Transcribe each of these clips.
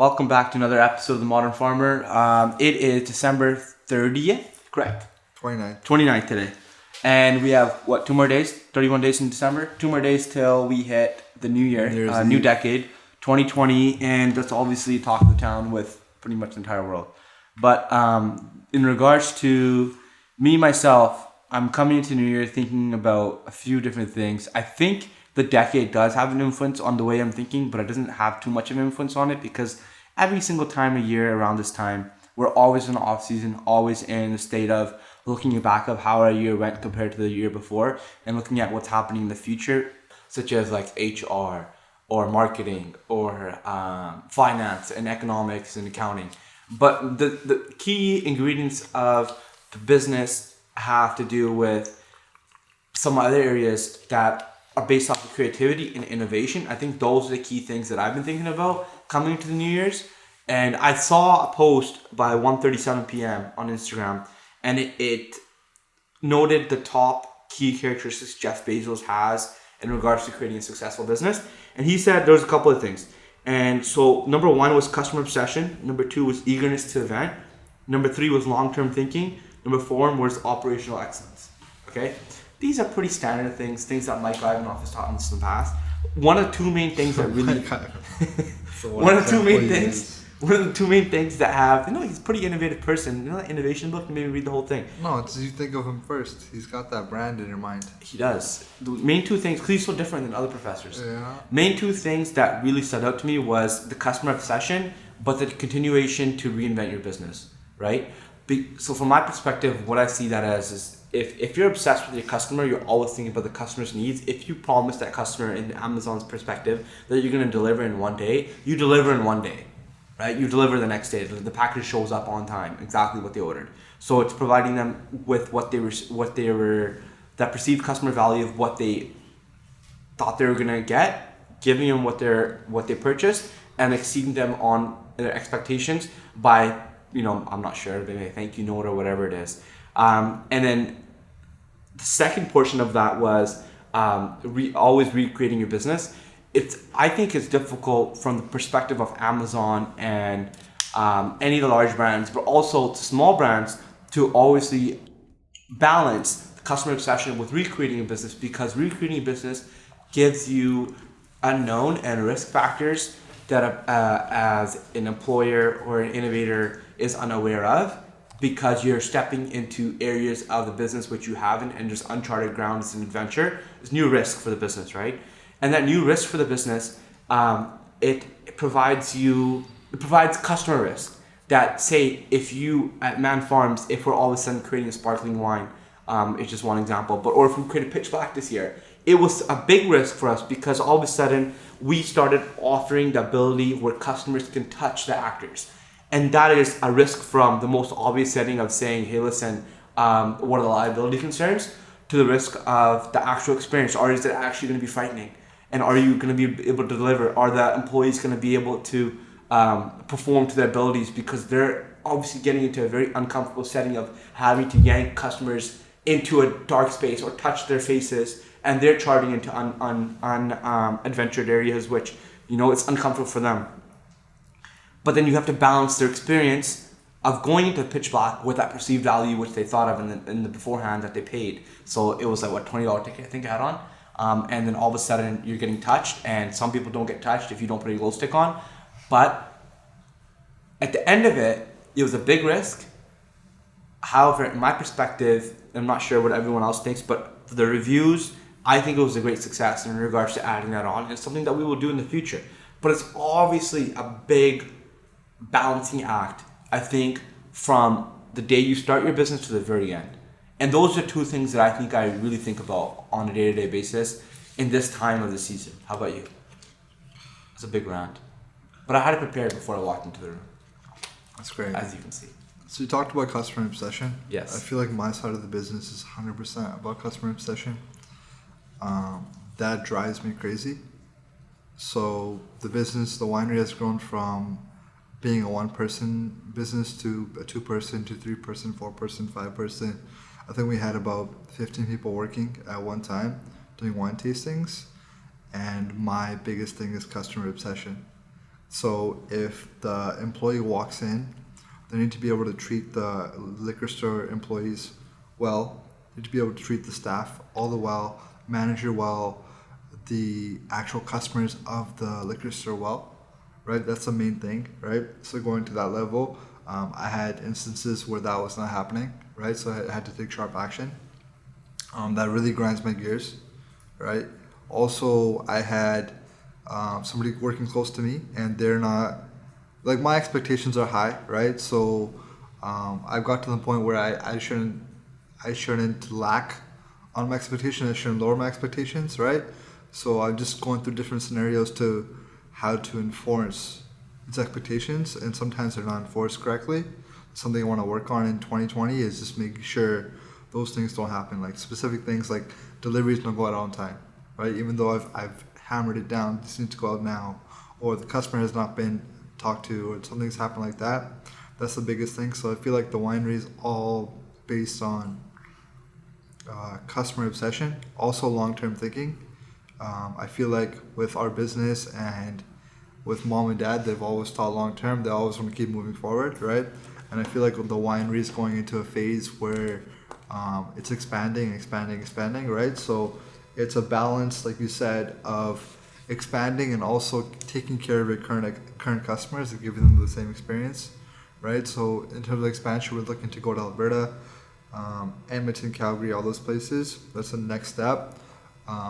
Welcome back to another episode of The Modern Farmer. It is December 30th, correct? 29th today. And we have, 2 more days? 31 days in December? 2 more days till we hit the new year, new decade, 2020. And that's obviously talk of the town with pretty much the entire world. But in regards to me, myself, I'm coming into New Year thinking about a few different things. I think the decade does have an influence on the way I'm thinking, but it doesn't have too much of an influence on it because every single time of year around this time, we're always in the off season, always in the state of looking back of how our year went compared to the year before and looking at what's happening in the future, such as like HR or marketing or finance and economics and accounting. But the key ingredients of the business have to do with some other areas that are based off of creativity and innovation. I think those are the key things that I've been thinking about coming into the New Year's. And I saw a post by 1:37 p.m. on Instagram, and it noted the top key characteristics Jeff Bezos has in regards to creating a successful business. And he said there was a couple of things. And so number 1 was customer obsession. Number 2 was eagerness to event. Number 3 was long-term thinking. Number 4 was operational excellence. Okay? These are pretty standard things that Mike Ivanov has taught us in the past. One of the two main things that really... one of the two main things that have... he's a pretty innovative person. That innovation book? Maybe read the whole thing. No, it's you think of him first. He's got that brand in your mind. He does. The main two things... Because he's so different than other professors. Yeah. Main two things that really stood out to me was the customer obsession, but the continuation to reinvent your business. Right? So from my perspective, what I see that as is if you're obsessed with your customer, you're always thinking about the customer's needs. If you promise that customer in Amazon's perspective that you're going to deliver in one day, you deliver in one day, right? You deliver the next day. The package shows up on time, exactly what they ordered. So it's providing them with that perceived customer value of what they thought they were going to get, giving them what they purchased, and exceeding them on their expectations by, I'm not sure, maybe a thank you note or whatever it is. And then the second portion of that was always recreating your business. I think it's difficult from the perspective of Amazon and any of the large brands, but also small brands to obviously balance the customer obsession with recreating a business, because recreating a business gives you unknown and risk factors that as an employer or an innovator is unaware of, because you're stepping into areas of the business which you haven't, and just uncharted ground. It's an adventure. It's new risk for the business, right? And that new risk for the business, it provides customer risk. That say, if you at Man Farms, if we're all of a sudden creating a sparkling wine, it's just one example, or if we create a pitch black this year, it was a big risk for us because all of a sudden we started offering the ability where customers can touch the actors. And that is a risk from the most obvious setting of saying, hey, listen, what are the liability concerns, to the risk of the actual experience. Or is it actually going to be frightening? And are you going to be able to deliver? Are the employees going to be able to perform to their abilities? Because they're obviously getting into a very uncomfortable setting of having to yank customers into a dark space or touch their faces. And they're charting into unadventured areas, which, it's uncomfortable for them. But then you have to balance their experience of going into pitch black with that perceived value which they thought of in the beforehand that they paid. So it was like $20 ticket I think I had on, and then all of a sudden you're getting touched, and some people don't get touched if you don't put a glow stick on. But at the end of it, it was a big risk. However, in my perspective, I'm not sure what everyone else thinks, but for the reviews, I think it was a great success in regards to adding that on. It's something that we will do in the future. But it's obviously a big balancing act, I think, from the day you start your business to the very end. And those are two things that I think I really think about on a day-to-day basis in this time of the season. How about you? It's a big rant. But I had it prepared before I walked into the room. That's great. As you can see. So you talked about customer obsession. Yes. I feel like my side of the business is 100% about customer obsession. That drives me crazy. So the winery has grown from being a one-person business to a two-person, to three-person, four-person, five-person. I think we had about 15 people working at one time doing wine tastings. And my biggest thing is customer obsession. So if the employee walks in, they need to be able to treat the liquor store employees well. They need to be able to treat the staff all the well, manager well, the actual customers of the liquor store well, right? That's the main thing, right? So going to that level, I had instances where that was not happening, right? So I had to take sharp action. That really grinds my gears, right? Also, I had somebody working close to me, and they're not like my expectations are high, right? So I've got to the point where I shouldn't lack on my expectations. I shouldn't lower my expectations, right? So I'm just going through different scenarios to how to enforce these expectations, and sometimes they're not enforced correctly. Something I want to work on in 2020 is just making sure those things don't happen. Like specific things like deliveries don't go out on time, right? Even though I've hammered it down, this needs to go out now, or the customer has not been talked to, or something's happened like that. That's the biggest thing. So I feel like the winery is all based on customer obsession, also long-term thinking. I feel like with our business and with mom and dad, they've always thought long-term. They always want to keep moving forward, right? And I feel like the winery is going into a phase where it's expanding, right? So it's a balance, like you said, of expanding and also taking care of your current customers and giving them the same experience, right? So in terms of expansion, we're looking to go to Alberta, Edmonton, Calgary, all those places. That's the next step.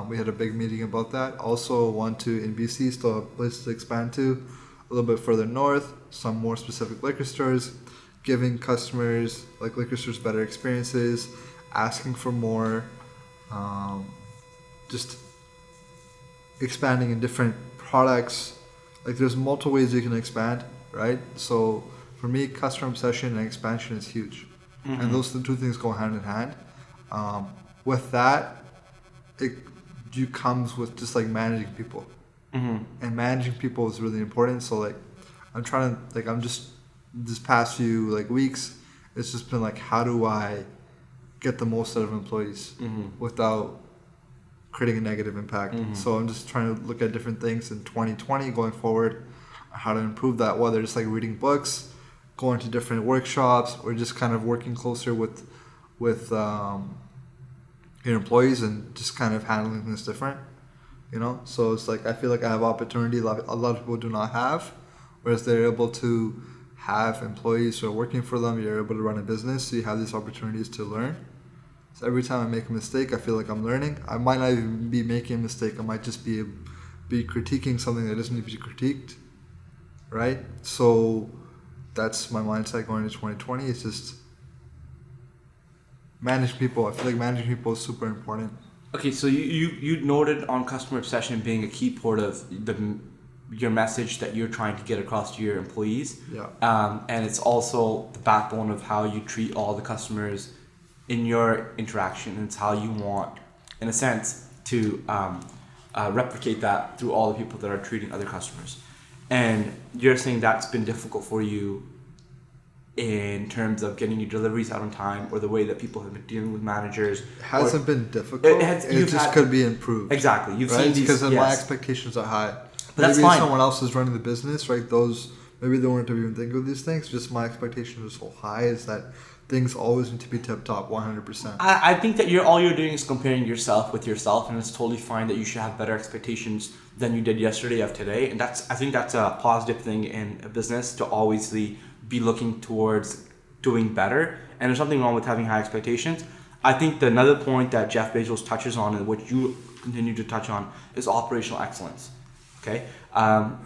We had a big meeting about that. Also want to, in BC, still have places to expand to, a little bit further north, some more specific liquor stores, giving customers, like liquor stores, better experiences, asking for more, just expanding in different products. Like there's multiple ways you can expand, right? So for me, customer obsession and expansion is huge. Mm-hmm. And those two things go hand in hand. With that, it comes with just like managing people. Mm-hmm. And managing people is really important. So like I'm just this past few like weeks, it's just been like, how do I get the most out of employees without creating a negative impact? So I'm just trying to look at different things in 2020 going forward, how to improve that, whether it's like reading books, going to different workshops, or just kind of working closer with your employees and just kind of handling things different, so it's like I feel like I have opportunity a lot of people do not have, whereas they're able to have employees who are working for them. You're able to run a business, so you have these opportunities to learn. So every time I make a mistake, I feel like I'm learning. I might not even be making a mistake. I might just be critiquing something that doesn't need to be critiqued, right? So that's my mindset going into 2020. It's just manage people. I feel like managing people is super important. Okay, so you noted on customer obsession being a key part of your message that you're trying to get across to your employees. Yeah. And it's also the backbone of how you treat all the customers in your interaction. And it's how you want, in a sense, to replicate that through all the people that are treating other customers. And you're saying that's been difficult for you in terms of getting your deliveries out on time, or the way that people have been dealing with managers. It hasn't been difficult. It just could be improved. Exactly. You've right? seen these, because my expectations are high. But that's maybe fine. Someone else is running the business, right? Maybe they weren't even thinking of these things. Just my expectations are so high is that things always need to be tip top, 100%. I think that all you're doing is comparing yourself with yourself, and it's totally fine that you should have better expectations than you did yesterday of today. And I think that's a positive thing in a business, to always be looking towards doing better. And there's nothing wrong with having high expectations. I think another point that Jeff Bezos touches on, and which you continue to touch on, is operational excellence. Okay,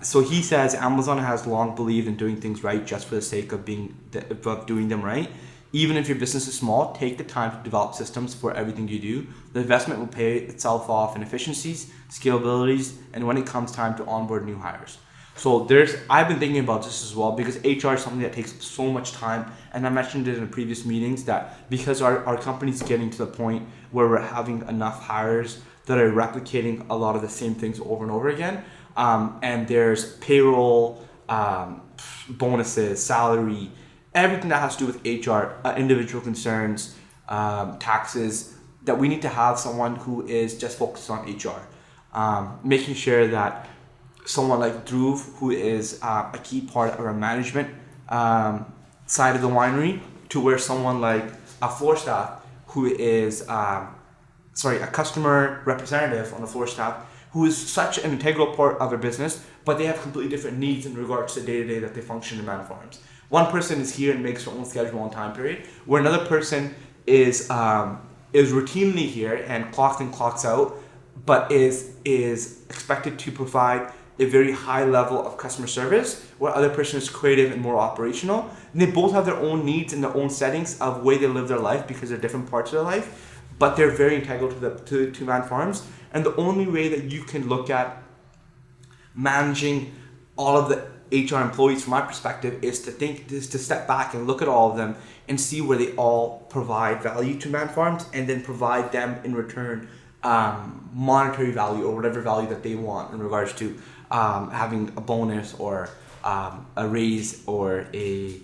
so he says Amazon has long believed in doing things right just for the sake of doing them right. Even if your business is small, take the time to develop systems for everything you do. The investment will pay itself off in efficiencies, scalabilities, and when it comes time to onboard new hires. So I've been thinking about this as well, because HR is something that takes so much time, and I mentioned it in previous meetings that because our company's getting to the point where we're having enough hires that are replicating a lot of the same things over and over again, and there's payroll, bonuses, salary, everything that has to do with HR, individual concerns, taxes, that we need to have someone who is just focused on HR, making sure that someone like Dhruv, who is a key part of our management side of the winery, to where someone like a floor staff who is a customer representative on the floor staff, who is such an integral part of their business, but they have completely different needs in regards to the day-to-day that they function in man farms. One person is here and makes their own schedule and time period, where another person is routinely here and clocks in, clocks out, but is expected to provide a very high level of customer service, where other person is creative and more operational. And they both have their own needs and their own settings of way they live their life because they're different parts of their life, but they're very integral to man farms. And the only way that you can look at managing all of the HR employees from my perspective is to step back and look at all of them and see where they all provide value to man farms, and then provide them in return monetary value or whatever value that they want in regards to having a bonus or a raise or a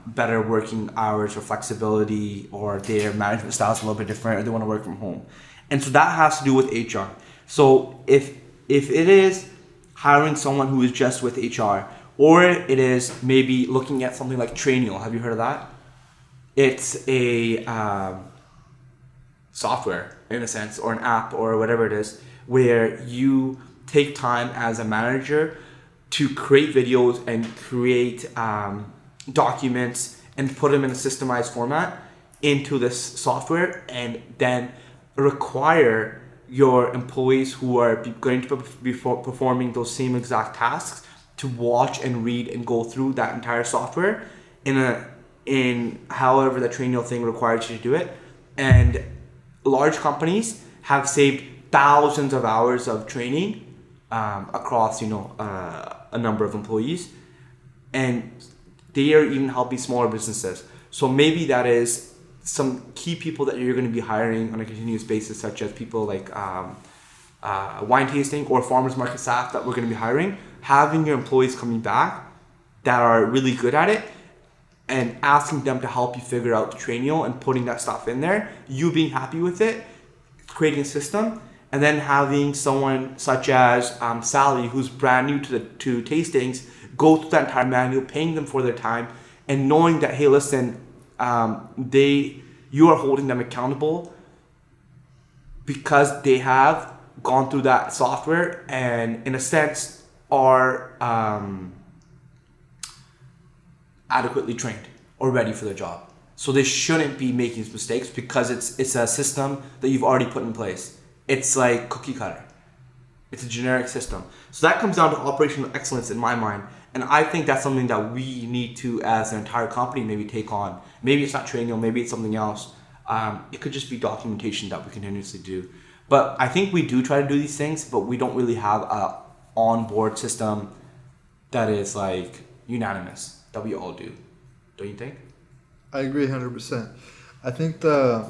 better working hours or flexibility, or their management style is a little bit different, or they want to work from home. And so that has to do with HR. So if it is hiring someone who is just with HR, or it is maybe looking at something like Trainio. Have you heard of that? It's a software in a sense, or an app, or whatever it is, where you take time as a manager to create videos and create documents and put them in a systemized format into this software, and then require your employees who are going to be performing those same exact tasks to watch and read and go through that entire software in however the Trainio thing requires you to do it. And large companies have saved thousands of hours of training across a number of employees, and they are even helping smaller businesses. So maybe that is some key people that you're going to be hiring on a continuous basis, such as people like wine tasting or farmers market staff that we're going to be hiring. Having your employees coming back that are really good at it and asking them to help you figure out the Trainio and putting that stuff in there, you being happy with it, creating a system, and then having someone such as Sally, who's brand new to tastings, go through that entire manual, paying them for their time, and knowing that, hey, listen, you are holding them accountable because they have gone through that software and, in a sense, are adequately trained or ready for their job. So they shouldn't be making mistakes because it's a system that you've already put in place. It's like cookie cutter. It's a generic system. So that comes down to operational excellence in my mind. And I think that's something that we need to, as an entire company, maybe take on. Maybe it's not Trainio, maybe it's something else. It could just be documentation that we continuously do. But I think we do try to do these things, but we don't really have a onboard system that is like unanimous, that we all do. Don't you think? I agree 100%. I think the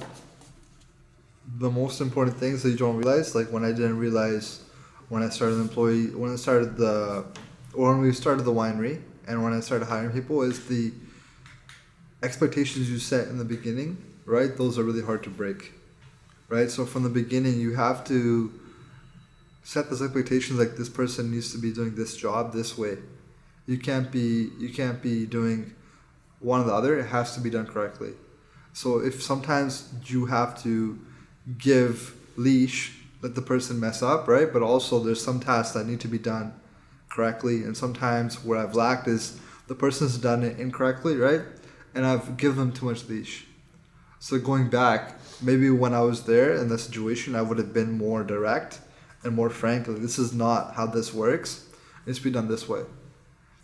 most important things that you don't realize, like when I didn't realize when I started when we started the winery and when I started hiring people, is the expectations you set in the beginning, right? Those are really hard to break, right? So from the beginning, you have to set those expectations, like this person needs to be doing this job this way. You can't be doing one or the other. It has to be done correctly. So if sometimes you have to give leash, let the person mess up, right? But also there's some tasks that need to be done correctly, and sometimes where I've lacked is the person's done it incorrectly, right? And I've given them too much leash. So going back, maybe when I was there in the situation, I would have been more direct and more frank. Like, this is not how this works. It needs to be done this way.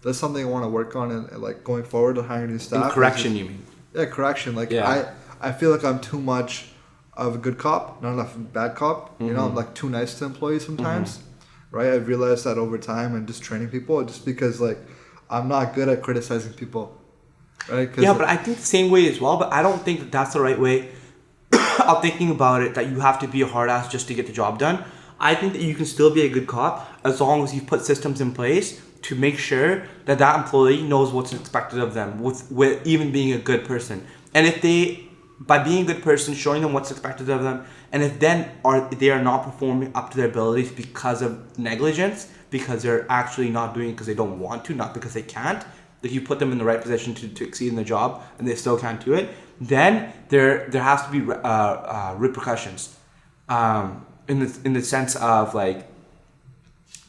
That's something I want to work on, and like going forward to hiring new staff. In correction, you mean? Yeah, correction. Like yeah. I feel like I'm too much of a good cop, not enough of a bad cop. Mm-hmm. You know, I'm like too nice to employees sometimes. Mm-hmm. Right? I've realized that over time and just training people, just because like I'm not good at criticizing people. Right? Yeah, but I think the same way as well, but I don't think that that's the right way of thinking about it, that you have to be a hard ass just to get the job done. I think that you can still be a good cop as long as you put systems in place to make sure that that employee knows what's expected of them with even being a good person. And if by being a good person, showing them what's expected of them, and if they are not performing up to their abilities because of negligence, because they're actually not doing it because they don't want to, not because they can't. If you put them in the right position to exceed in the job and they still can't do it, then there has to be repercussions, in the sense of like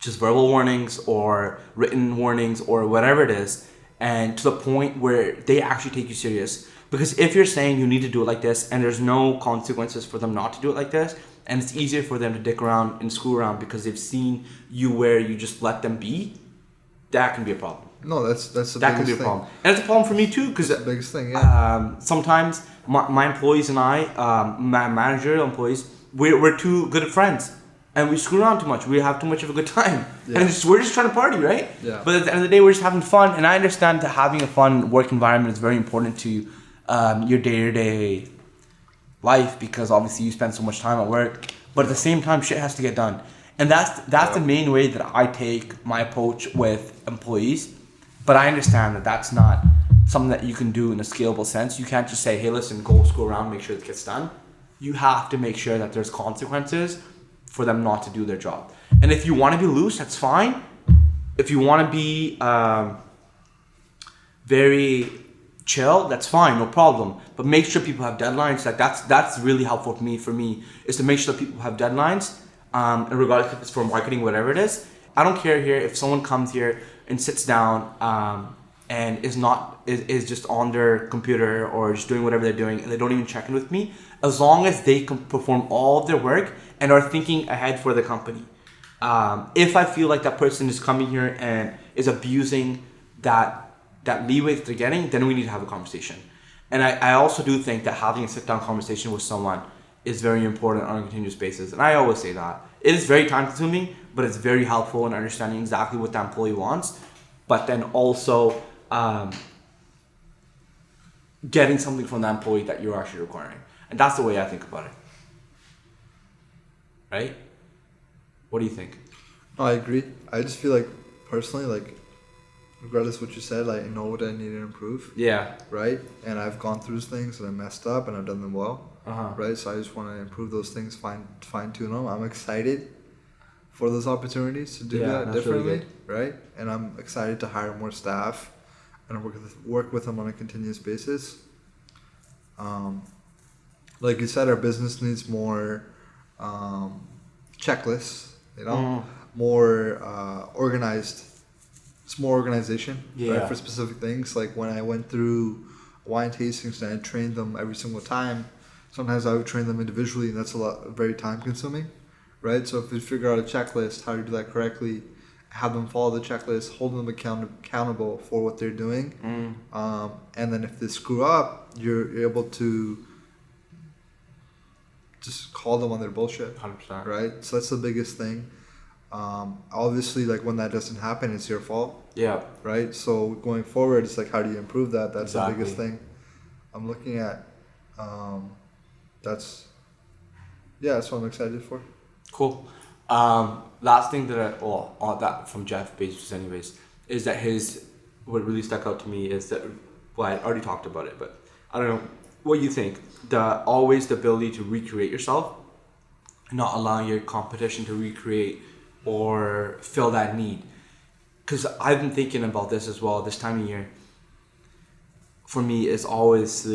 just verbal warnings or written warnings or whatever it is, and to the point where they actually take you serious. Because if you're saying you need to do it like this and there's no consequences for them not to do it like this, and it's easier for them to dick around and screw around because they've seen you where you just let them be, that can be a problem. No, that's the biggest thing. That can be a problem. And it's a problem for me too, because the biggest thing, yeah. Sometimes my employees and I, my managerial employees, we're too good at friends. And we screw around too much. We have too much of a good time. Yeah. And we're just trying to party, right? Yeah. But at the end of the day, we're just having fun. And I understand that having a fun work environment is very important to your day-to-day life, because obviously you spend so much time at work. But at the same time, shit has to get done. And that's the main way that I take my approach with employees. But I understand that that's not something that you can do in a scalable sense. You can't just say, hey, listen, go screw around, make sure it gets done. You have to make sure that there's consequences for them not to do their job. And if you want to be loose, that's fine. If you want to be very chill, that's fine, no problem. But make sure people have deadlines. Like that's really helpful for me is to make sure that people have deadlines. And regardless if it's for marketing, whatever it is, I don't care here if someone comes here and sits down and is just on their computer or just doing whatever they're doing and they don't even check in with me, as long as they can perform all of their work and are thinking ahead for the company. If I feel like that person is coming here and is abusing that leeway that they're getting, then we need to have a conversation. And I also do think that having a sit-down conversation with someone is very important on a continuous basis. And I always say that. It is very time-consuming, but it's very helpful in understanding exactly what the employee wants, but then also getting something from the employee that you're actually requiring. And that's the way I think about it. Right? What do you think? No, I agree. I just feel like, personally, like, regardless of what you said, like, I know what I need to improve. Yeah. Right? And I've gone through things and I messed up and I've done them well. Uh-huh. Right? So I just want to improve those things, fine-tune them. I'm excited for those opportunities to do that differently. Really, right? And I'm excited to hire more staff and work with them on a continuous basis. Like you said, our business needs more checklists, more organized. It's more organization, right, for specific things. Like when I went through wine tastings and I trained them every single time, sometimes I would train them individually, and that's very time consuming, right? So if we figure out a checklist, how to do that correctly, have them follow the checklist, hold them accountable for what they're doing, and then if they screw up, you're able to just call them on their bullshit. 100%. Right? So that's the biggest thing. Obviously, like when that doesn't happen, it's your fault. Yeah. Right? So going forward, it's like, how do you improve that? That's exactly the biggest thing I'm looking at. That's what I'm excited for. Cool. Last thing that that from Jeff Bezos anyways, is that what really stuck out to me is that, well, I already talked about it, but I don't know what you think. Always the ability to recreate yourself, not allowing your competition to recreate or fill that need. Because I've been thinking about this as well this time of year. For me, is always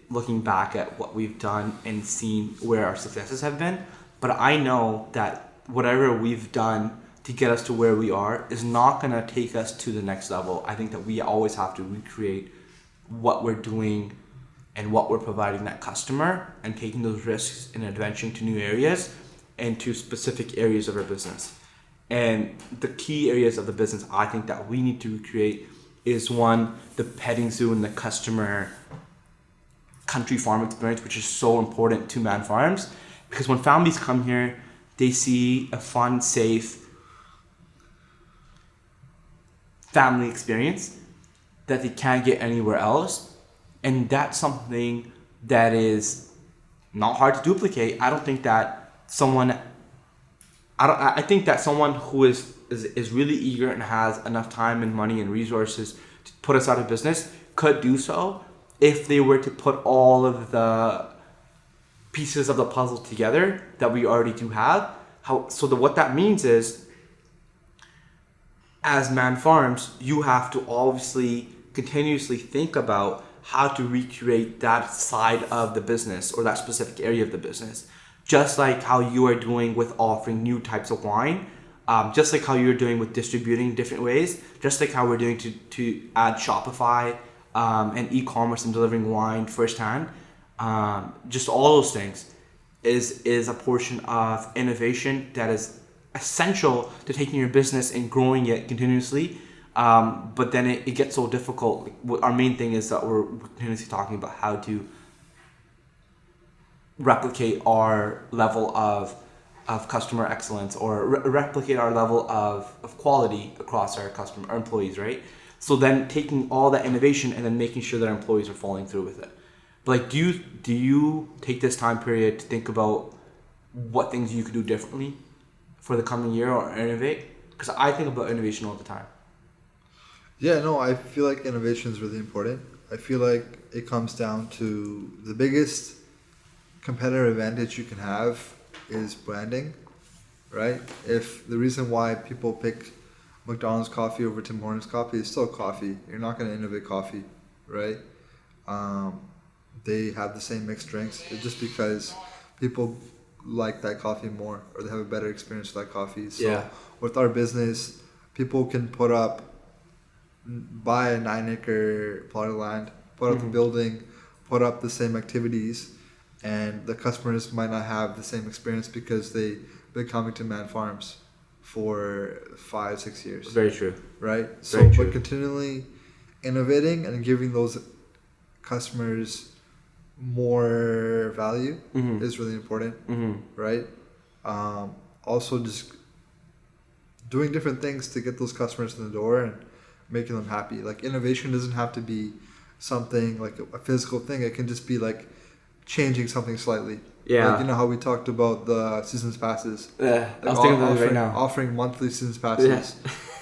looking back at what we've done and seeing where our successes have been. But I know that whatever we've done to get us to where we are is not going to take us to the next level. I think that we always have to recreate what we're doing and what we're providing that customer, and taking those risks and adventuring to new areas and to specific areas of our business. And the key areas of the business I think that we need to recreate is, one, the petting zoo and the customer country farm experience, which is so important to Man Farms, because when families come here, they see a fun, safe family experience that they can't get anywhere else. And that's something that is not hard to duplicate. I think that someone who is really eager and has enough time and money and resources to put us out of business could do so if they were to put all of the pieces of the puzzle together that we already do have. What that means is as Man Farms, you have to obviously continuously think about how to recreate that side of the business or that specific area of the business. Just like how you are doing with offering new types of wine, just like how you're doing with distributing different ways, just like how we're doing to add Shopify and e-commerce and delivering wine firsthand. Just all those things is a portion of innovation that is essential to taking your business and growing it continuously. But then it gets so difficult. Our main thing is that we're continuously talking about how to replicate our level of customer excellence or replicate our level of quality across our our employees, right? So then taking all that innovation and then making sure that our employees are following through with it. But like, do you take this time period to think about what things you could do differently for the coming year or innovate? Because I think about innovation all the time. Yeah, no, I feel like innovation is really important. I feel like it comes down to the biggest competitive advantage you can have is branding, right? If the reason why people pick McDonald's coffee over Tim Hortons coffee is still coffee, you're not going to innovate coffee, right? They have the same mixed drinks. It's just because people like that coffee more or they have a better experience with that coffee. So with our business, people can buy a 9-acre plot of land, put up the building, put up the same activities, and the customers might not have the same experience because they've been coming to Man Farms for 5-6 years. Very true. Right? Very true. But continually innovating and giving those customers more value is really important, right? Also just doing different things to get those customers in the door and making them happy. Like, innovation doesn't have to be something like a physical thing. It can just be like changing something slightly. Yeah. Like, you know how we talked about the seasons passes? Yeah, Like, I was thinking about it right now. Offering monthly seasons passes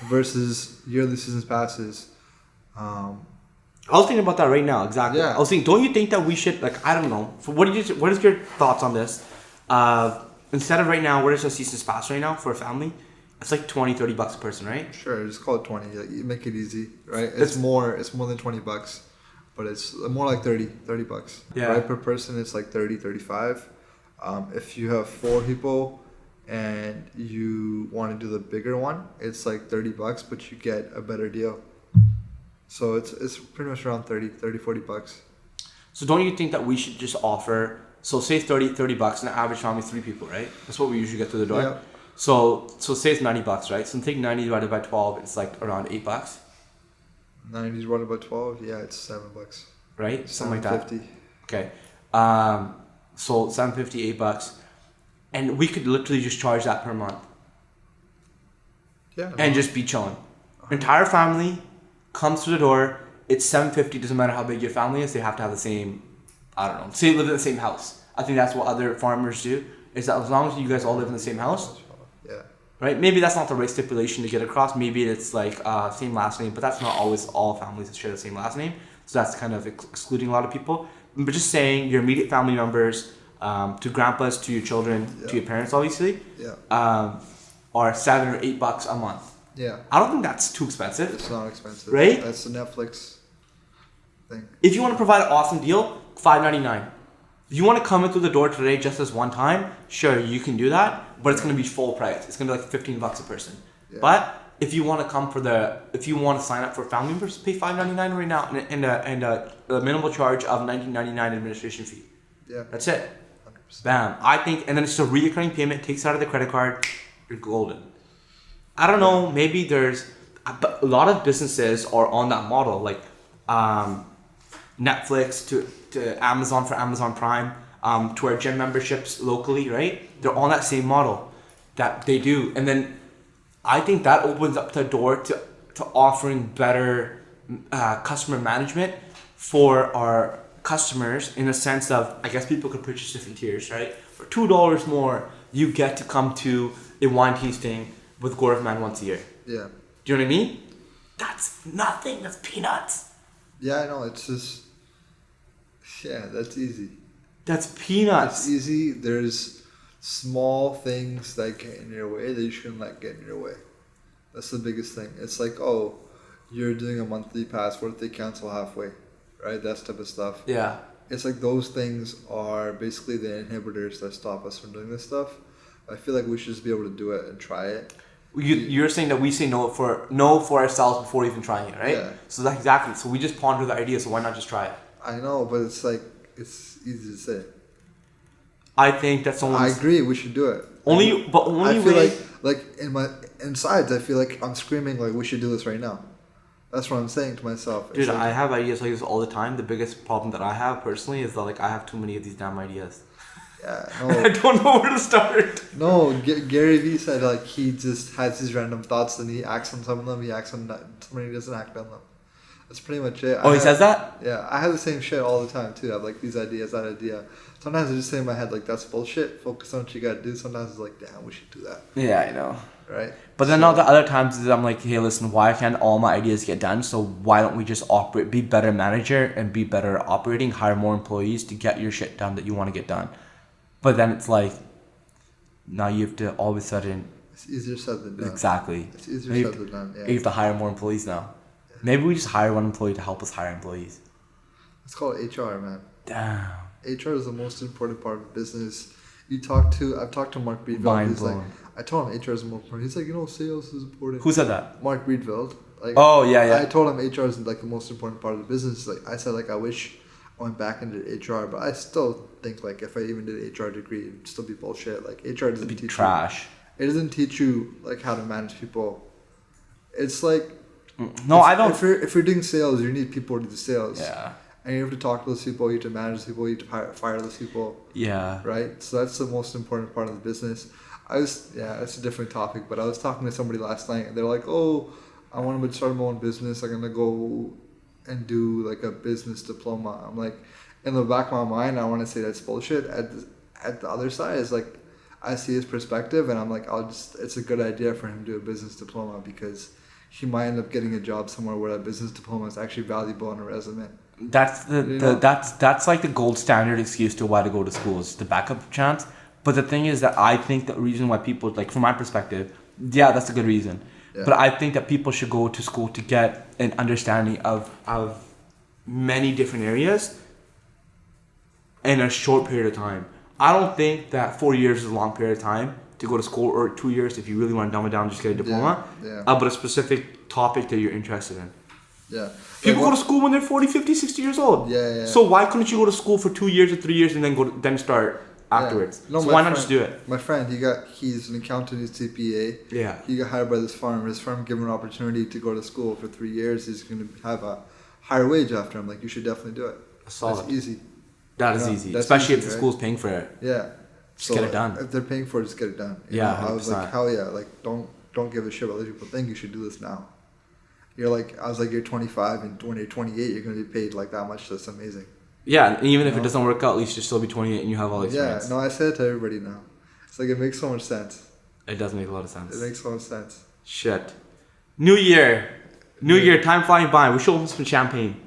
versus yearly seasons passes. I was thinking about that right now, exactly. Yeah. I was thinking, don't you think that we should, like, I don't know. So what is your thoughts on this? Instead of right now, what is a season's pass right now for a family? It's like $20-$30 a person, right? Sure, just call it 20. Like, you make it easy, right? It's more than $20, but it's more like $30. Yeah. Right, per person, it's like 35. If you have 4 people and you want to do the bigger one, it's like $30, but you get a better deal. So it's pretty much around $40. So don't you think that we should just offer, so say $30 and the average family is 3 people, right? That's what we usually get through the door. Yeah. So say it's $90, right? So take 90 divided by 12, it's like around $8. 90 divided by 12, yeah, it's $7. Right? Something like that. $7.50. Okay. So $7.50, $8. And we could literally just charge that per month. Yeah. And just be chilling. Entire family comes through the door, it's $7.50, doesn't matter how big your family is, they have to have the same, I don't know, say live in the same house. I think that's what other farmers do, is that as long as you guys all live in the same house, Yeah. right? Maybe that's not the right stipulation to get across. Maybe it's like same last name, but that's not always all families that share the same last name. So that's kind of excluding a lot of people. But just saying your immediate family members, to grandpas, to your children, to your parents, obviously, are $7 or $8 a month. Yeah. I don't think that's too expensive. It's not expensive. Right? That's the Netflix thing. If you want to provide an awesome deal, $5.99. If you want to come in through the door today just as one time, sure, you can do that, but it's going to be full price. It's going to be like $15 a person. Yeah. But if you want to if you want to sign up for family members, pay $5.99 right now and a minimal charge of $19.99 administration fee. Yeah. That's it. 100%. Bam. I think, and then it's a recurring payment, takes out of the credit card, you're golden. I don't know, maybe there's a lot of businesses are on that model, like Netflix to Amazon for Amazon Prime, to our gym memberships locally, right? They're on that same model that they do. And then I think that opens up the door to offering better customer management for our customers, in a sense of, I guess people could purchase different tiers, right? For $2 more, you get to come to a wine tasting with Gaurav Man once a year. Yeah. Do you know what I mean? That's nothing. That's peanuts. Yeah, I know. It's just... Yeah, that's easy. That's peanuts. It's easy. There's small things that get in your way that you shouldn't let get in your way. That's the biggest thing. It's like, oh, you're doing a monthly pass. What if they cancel halfway? Right? That type of stuff. Yeah. It's like those things are basically the inhibitors that stop us from doing this stuff. I feel like we should just be able to do it and try it. You're saying that we say no for ourselves before even trying it, right? Yeah. So that's exactly. So we just ponder the idea. So why not just try it? I know, but it's like, it's easy to say. I think that someone. I agree. We should do it. Only I feel way. like in my insides, I feel like I'm screaming like we should do this right now. That's what I'm saying to myself. Dude, like, I have ideas like this all the time. The biggest problem that I have personally is that like I have too many of these damn ideas. Yeah, I no, don't know where to start. no. Gary Vee said like he just has these random thoughts and he acts on some of them. He acts on some, he doesn't act on them. That's pretty much it. Oh, he says that? Yeah, I have the same shit all the time too. I have like these ideas, that idea. Sometimes I just say in my head like that's bullshit. Focus on what you gotta do. Sometimes it's like, damn, we should do that. Yeah, I know. Right. But then all the other times I'm like, hey, listen, why can't all my ideas get done? So why don't we just operate, be better manager and be better at operating, hire more employees to get your shit done that you want to get done. But then it's like, now you have to all of a sudden. It's easier said than done. Exactly. It's easier said than done. Yeah. You have to hire more employees now. Yeah. Maybe we just hire one employee to help us hire employees. It's called HR, man. Damn. HR is the most important part of business. I've talked to Mark Breedveld. Mind He's blown. like, I told him HR is more important. He's like, sales is important. Who said that? Mark Breedveld. Like, oh yeah. I told him HR is like the most important part of the business. Like I said, like I wish I went back into HR, but I still think like if I even did an HR degree, it'd still be bullshit. Like HR doesn't teach trash. It doesn't teach you like how to manage people. It's like I don't. If you're doing sales, you need people to do sales. Yeah. And you have to talk to those people. You have to manage those people. You have to fire those people. Yeah. Right. So that's the most important part of the business. It's a different topic, but I was talking to somebody last night, and they're like, "Oh, I want to start my own business. I'm gonna go and do like a business diploma." I'm like, in the back of my mind, I want to say that's bullshit. At the other side, is like, I see his perspective, and I'm like, it's a good idea for him to do a business diploma because he might end up getting a job somewhere where a business diploma is actually valuable on a resume. That's that's like the gold standard excuse to why to go to school is the backup chance. But the thing is that I think the reason why people, like from my perspective, yeah, that's a good reason. Yeah. But I think that people should go to school to get an understanding of many different areas in a short period of time. I don't think that 4 years is a long period of time to go to school, or 2 years if you really want to dumb it down, just get a diploma. Yeah. But a specific topic that you're interested in. Yeah. People go to school when they're 40, 50, 60 years old. Yeah. So why couldn't you go to school for 2 years or 3 years and then start afterwards? No, so why not just do it? My friend, he's an accountant, he's CPA. Yeah. He got hired by this firm. His firm gave him an opportunity to go to school for 3 years. He's going to have a higher wage after him. Like, you should definitely do it. Solid. That's easy. That is easy. Especially easy, if the school's paying for it. Yeah. Just get it done. If they're paying for it, just get it done. I was like, hell yeah. Like, don't give a shit what other people think. You should do this now. I was like, you're 25, and when you're 28, you're going to be paid like that much. That's amazing. Yeah, and even if it doesn't work out, at least you'll still be 28 and you have all the experience. Yeah, no, I say it to everybody now. It's like, it makes so much sense. It does make a lot of sense. It makes so much sense. Shit. New year, time flying by. We should open some champagne.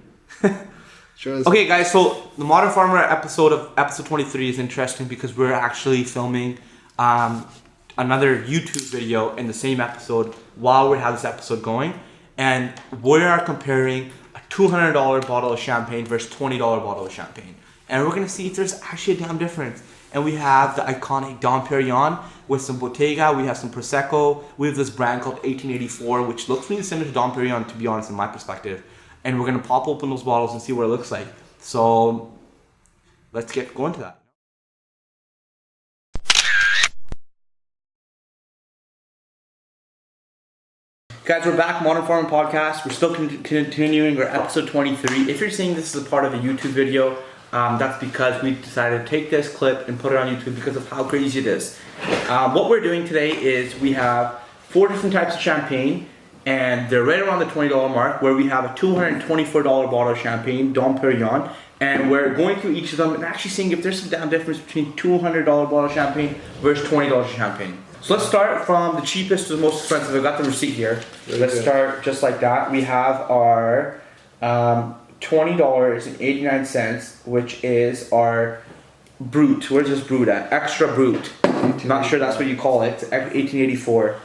Sure. Okay, guys, so the Modern Farmer episode 23 is interesting because we're actually filming another YouTube video in the same episode while we have this episode going. And we are comparing a $200 bottle of champagne versus $20 bottle of champagne. And we're going to see if there's actually a damn difference. And we have the iconic Dom Perignon with some Botegga. We have some Prosecco. We have this brand called 1884, which looks really similar to Dom Perignon, to be honest, in my perspective. And we're going to pop open those bottles and see what it looks like. So let's get going to that. Guys, we're back, Modern Farming Podcast. We're still continuing our episode 23. If you're seeing this as a part of a YouTube video, that's because we decided to take this clip and put it on YouTube because of how crazy it is. What we're doing today is we have 4 different types of champagne, and they're right around the $20 mark, where we have a $224 bottle of champagne, Dom Perignon, and we're going through each of them and actually seeing if there's some damn difference between $200 bottle of champagne versus $20 of champagne. So let's start from the cheapest to the most expensive. I've got the receipt here. Let's start just like that. We have our $20.89, which is our brut. Where's this brut at? Extra brut. I'm not sure that's what you call it. 1884.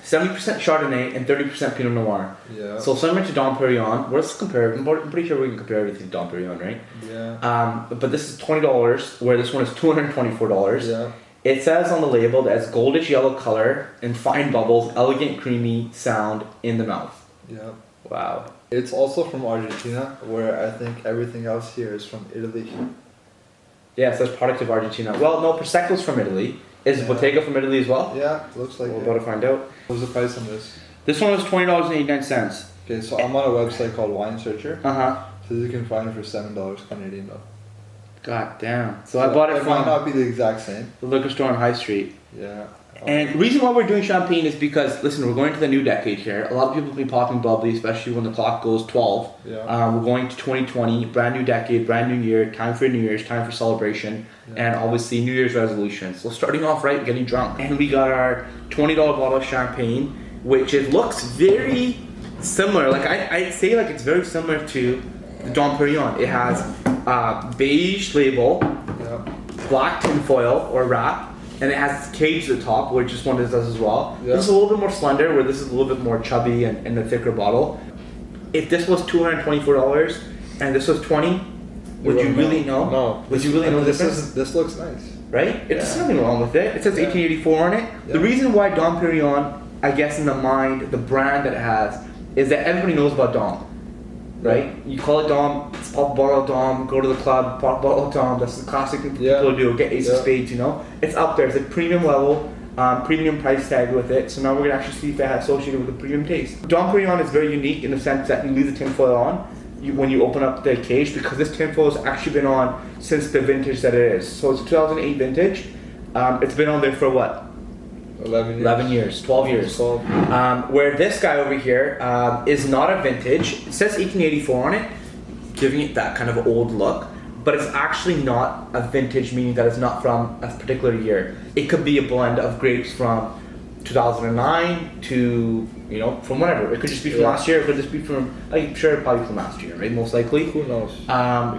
70% Chardonnay and 30% Pinot Noir. Yeah. So similar to Dom Perignon, let's compare. I'm pretty sure we can compare everything to Dom Perignon, right? Yeah. But this is $20, where this one is $224. Yeah. It says on the label that it's goldish yellow color and fine bubbles, elegant creamy sound in the mouth. Yeah. Wow. It's also from Argentina, where I think everything else here is from Italy. Yeah, it says product of Argentina. Well, no, Prosecco's from Italy. Is Botegga from Italy as well? Yeah, looks like We're it. about to find out. What was the price on this? This one was $20.89. Okay, so I'm on a website called Wine Searcher. Uh-huh. So you can find it for $7 Canadian though. God damn. So I bought it might from not be the exact same. the liquor store on High Street. Yeah. And the reason why we're doing champagne is because, listen, we're going to the new decade here. A lot of people will be popping bubbly, especially when the clock goes 12. Yeah. We're going to 2020, brand new decade, brand new year, time for New Year's, time for celebration, and obviously New Year's resolutions. So starting off right, getting drunk. And we got our $20 bottle of champagne, which it looks very similar. Like I'd say like it's very similar to the Dom Perignon. It has beige label, black tinfoil or wrap, and it has this cage at the top, which this one does as well. Yeah. This is a little bit more slender, where this is a little bit more chubby and a thicker bottle. If this was $224 and this was $20, would you really know? No. Would you really know the difference? This looks nice. Right? There's nothing wrong with it. It says 1884 on it. Yeah. The reason why Dom Perignon, I guess in the mind, the brand that it has, is that everybody knows about Dom. Right? You call it Dom, pop a bottle of Dom, go to the club, pop a bottle of Dom. That's the classic thing people do. Get ace of spades, you know? It's up there. It's a premium level, premium price tag with it. So now we're going to actually see if it has associated with a premium taste. Dom Perignon is very unique in the sense that you leave the tinfoil on when you open up the cage, because this tinfoil has actually been on since the vintage that it is. So it's a 2008 vintage. It's been on there for what? 11 years, 12 years. Where this guy over here is not a vintage. It says 1884 on it, giving it that kind of old look, but it's actually not a vintage, meaning that it's not from a particular year. It could be a blend of grapes from 2009 to, you know, from whatever. It could just be from last year. It could just be from, I'm sure probably from last year, right? Most likely. Who knows?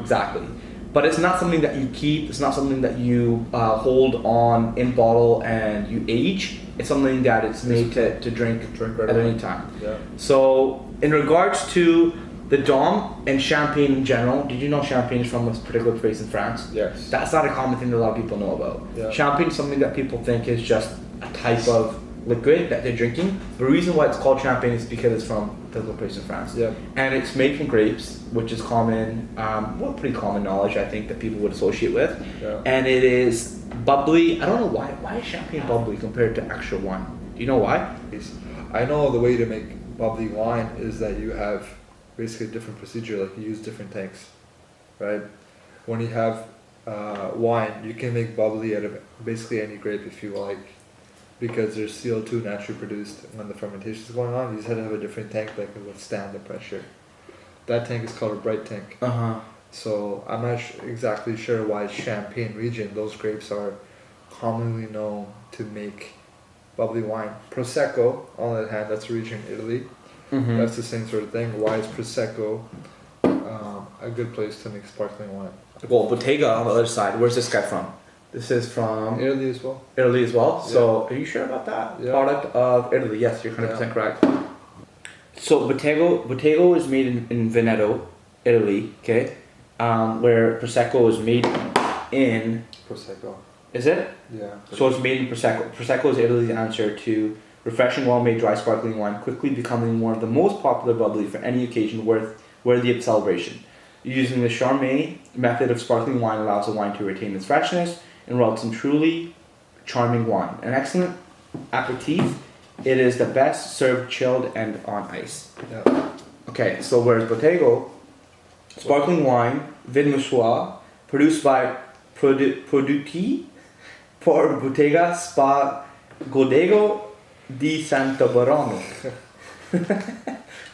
Exactly. But it's not something that you keep. It's not something that you hold on in bottle and you age. It's something that it's made to drink right at away. any time. Yeah. So in regards to the Dom and champagne in general, did you know champagne is from a particular place in France? Yes. That's not a common thing that a lot of people know about. Yeah. Champagne is something that people think is just a type of liquid that they're drinking. The reason why it's called champagne is because it's from a particular place in France. Yeah. And it's made from grapes, which is common, pretty common knowledge, I think, that people would associate with. Yeah. And it is bubbly. I don't know why. Why is champagne bubbly compared to actual wine? Do you know why? I know the way to make bubbly wine is that you have basically a different procedure, like you use different tanks, right? When you have wine, you can make bubbly out of basically any grape if you like, because there's CO2 naturally produced when the fermentation is going on. You just have to have a different tank that can withstand the pressure. That tank is called a bright tank. So I'm not exactly sure why Champagne region, those grapes are commonly known to make bubbly wine. Prosecco, on the other hand, that's a region in Italy. That's the same sort of thing. Why is Prosecco a good place to make sparkling wine? Well, Botegga on the other side. Where's this guy from? This is from Italy as well. Italy as well. Yeah. So, are you sure about that? Yeah. Product of Italy. Yes, you're 100% correct. So, Botegga is made in Veneto, Italy. Okay, where Prosecco is made in. Prosecco. Is it? Yeah. So it's made in Prosecco. Prosecco is Italy's answer to refreshing, well-made, dry sparkling wine, quickly becoming one of the most popular bubbly for any occasion worthy of celebration. Using the Charme method of sparkling wine allows the wine to retain its freshness and results in truly charming wine. An excellent aperitif, it is the best served chilled and on ice. Yeah. Okay, so whereas Botegga, sparkling wine, vin Mouchoir, produced by Produtti for Bottega Spa Godego di Santo Barone.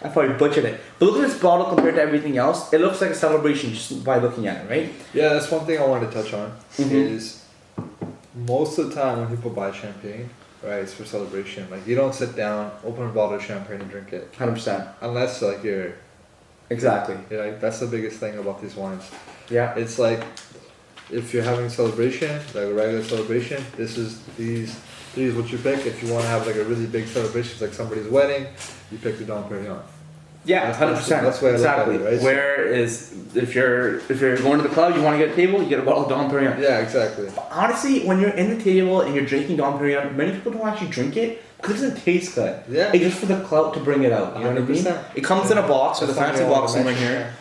I probably butchered it. But look at this bottle compared to everything else. It looks like a celebration just by looking at it, right? Yeah, that's one thing I wanted to touch on. Is most of the time when people buy champagne, right, it's for celebration. Like you don't sit down, open a bottle of champagne and drink it. 100%. Unless like you're Exactly. like that's the biggest thing about these wines. Yeah. It's like if you're having a celebration, like a regular celebration, these three is what you pick. If you want to have like a really big celebration, like somebody's wedding, you pick the Dom Perignon. Yeah, 100%. That's the way I look at it, right? Whereas if you're going to the club, you want to get a table, you get a bottle of Dom Perignon. Yeah, exactly. But honestly, when you're in the table and you're drinking Dom Perignon, many people don't actually drink it because it doesn't taste good. Yeah. It's just for the clout to bring it out. You know what I mean? It comes in a box, or the fancy box somewhere here.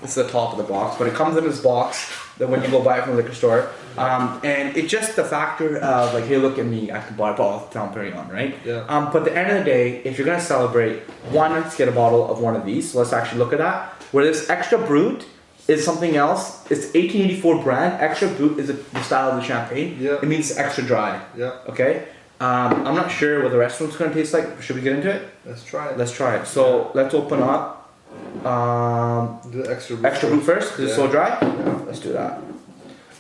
It's the top of the box, but it comes in this box that when you go buy it from the liquor store. And it's just the factor of like, hey, look at me, I can buy a bottle of Dom Perignon, right? Yeah. But at the end of the day, if you're gonna celebrate, why not just get a bottle of one of these? So let's actually look at that. Where this Extra Brut is something else. It's 1884 brand. Extra Brut is the style of the champagne. Yeah. It means extra dry. Yeah. Okay. I'm not sure what the rest one's gonna taste like. Should we get into it? Let's try it. Let's try it. So let's open up. The Extra Brut first because it's so dry. Yeah. Let's do that.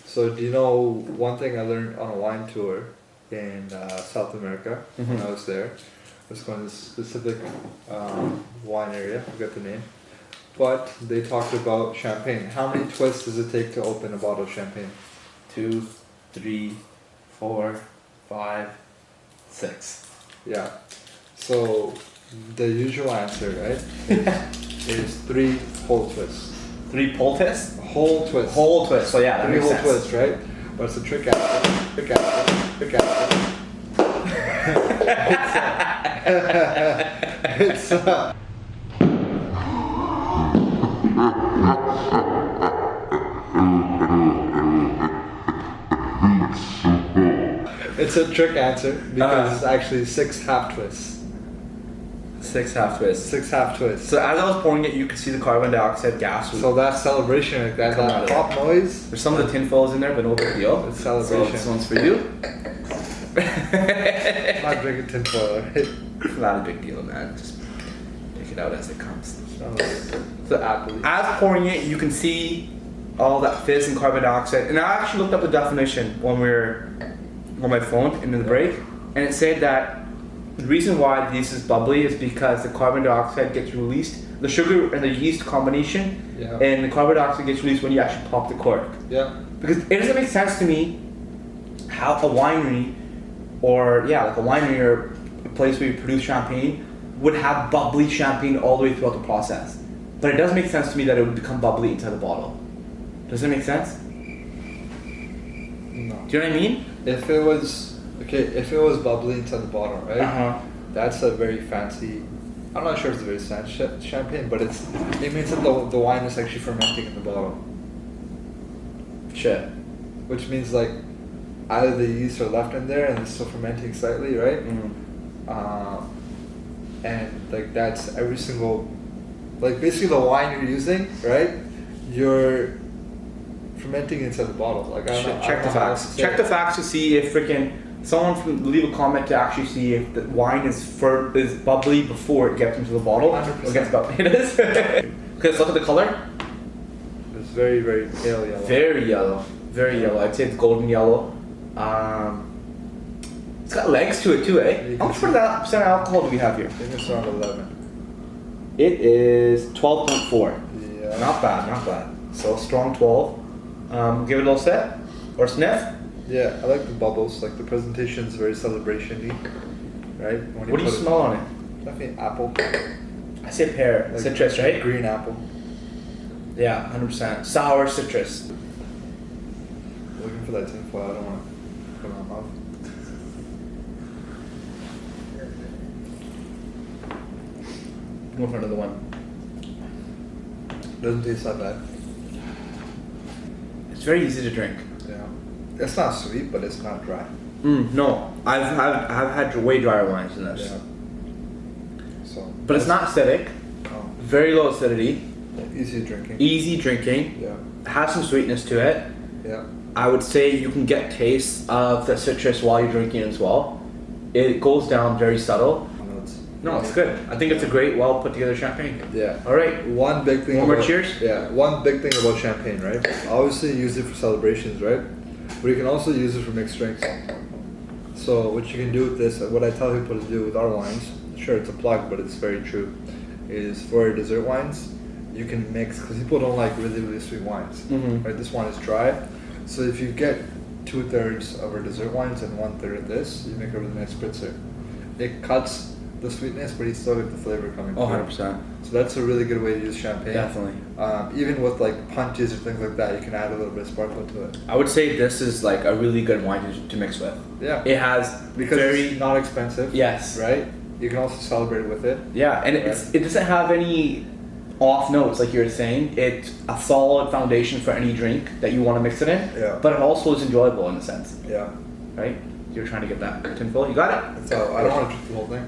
So do you know one thing I learned on a wine tour in South America when I was there? I was going to a specific wine area, I forget the name. But they talked about champagne. How many twists does it take to open a bottle of champagne? 2, 3, 4, 5, 6. Yeah. So the usual answer, right, is 3 whole twists. 3 pull twists? Whole twist. Whole twist. So yeah, that 3 makes whole sense. twists, right? But it's a trick answer. Trick answer. Trick answer. It's a trick answer because it's actually 6 half twists. 6 half twists. 6 half twists. So as I was pouring it, you could see the carbon dioxide gas. So that celebration, like that pop noise. There's some of the tin foils in there, but no big deal. It's celebration. So this one's for you. I'm not drinking tin foil, right? It's not a big deal, man. Just take it out as it comes. The apple. As pouring it, you can see all that fizz and carbon dioxide. And I actually looked up the definition when we were on my phone in the break, and it said that the reason why this is bubbly is because the carbon dioxide gets released, the sugar and the yeast combination, and the carbon dioxide gets released when you actually pop the cork. Yeah. Because it doesn't make sense to me how a winery, or a place where you produce champagne, would have bubbly champagne all the way throughout the process. But it does make sense to me that it would become bubbly inside the bottle. Does it make sense? No. Do you know what I mean? If it was bubbly inside the bottle, right? That's a very fancy. I'm not sure if it's a very fancy champagne, but it means that the wine is actually fermenting in the bottle. Shit. Which means like either the yeast are left in there and it's still fermenting slightly, right? And like that's every single, like basically the wine you're using, right? You're fermenting inside the bottle. Like check the facts. Check the facts to see if someone leave a comment to actually see if the wine is bubbly before it gets into the bottle. 100%. It gets bubbly. It is. Okay, let's look at the color. It's very, very pale yellow. Very yellow. Very yellow. I'd say it's golden yellow. It's got legs to it too, eh? How much percent alcohol do we have here? I think it's around 11. It is 12.4. Yeah. Not bad. So strong 12. Give it a little sip or sniff. Yeah, I like the bubbles. Like the presentation is very celebration-y, right? What do you smell on it? Definitely apple. I say pear, Like citrus, right? Green apple. Yeah, 100%. Sour citrus. Looking for that tinfoil. I don't want to put it in my mouth. Go for another one. Doesn't taste that bad. It's very easy to drink. Yeah. It's not sweet, but it's not dry. No, I've had way drier wines than this. Yeah. So. But it's not acidic. Oh. Very low acidity. Easy drinking. Easy drinking. Yeah. Has some sweetness to it. Yeah. I would say you can get tastes of the citrus while you're drinking as well. It goes down very subtle. No, it's good. I think it's a great, well put together champagne. Yeah. All right. One big thing. More cheers? Yeah. One big thing about champagne, right? Obviously, you use it for celebrations, right? But you can also use it for mixed drinks. So what you can do with this, what I tell people to do with our wines, sure it's a plug, but it's very true, is for dessert wines, you can mix, because people don't like really, really sweet wines. Mm-hmm. Right? This wine is dry. So if you get 2/3 of our dessert wines and 1/3 of this, you make a really nice spritzer. It cuts the sweetness, but you still get the flavor coming through. 100%. So that's a really good way to use champagne. Definitely. Even with like punches or things like that, you can add a little bit of sparkle to it. I would say this is like a really good wine to mix with. Yeah. It has Because very it's not expensive. yes. Right? You can also celebrate it with it. Yeah, and it doesn't have any off notes like you were saying. It's a solid foundation for any drink that you want to mix it in. Yeah. But it also is enjoyable in a sense, Yeah. right? You're trying to get that tinfoil. You got it. So I don't want to drink the whole thing.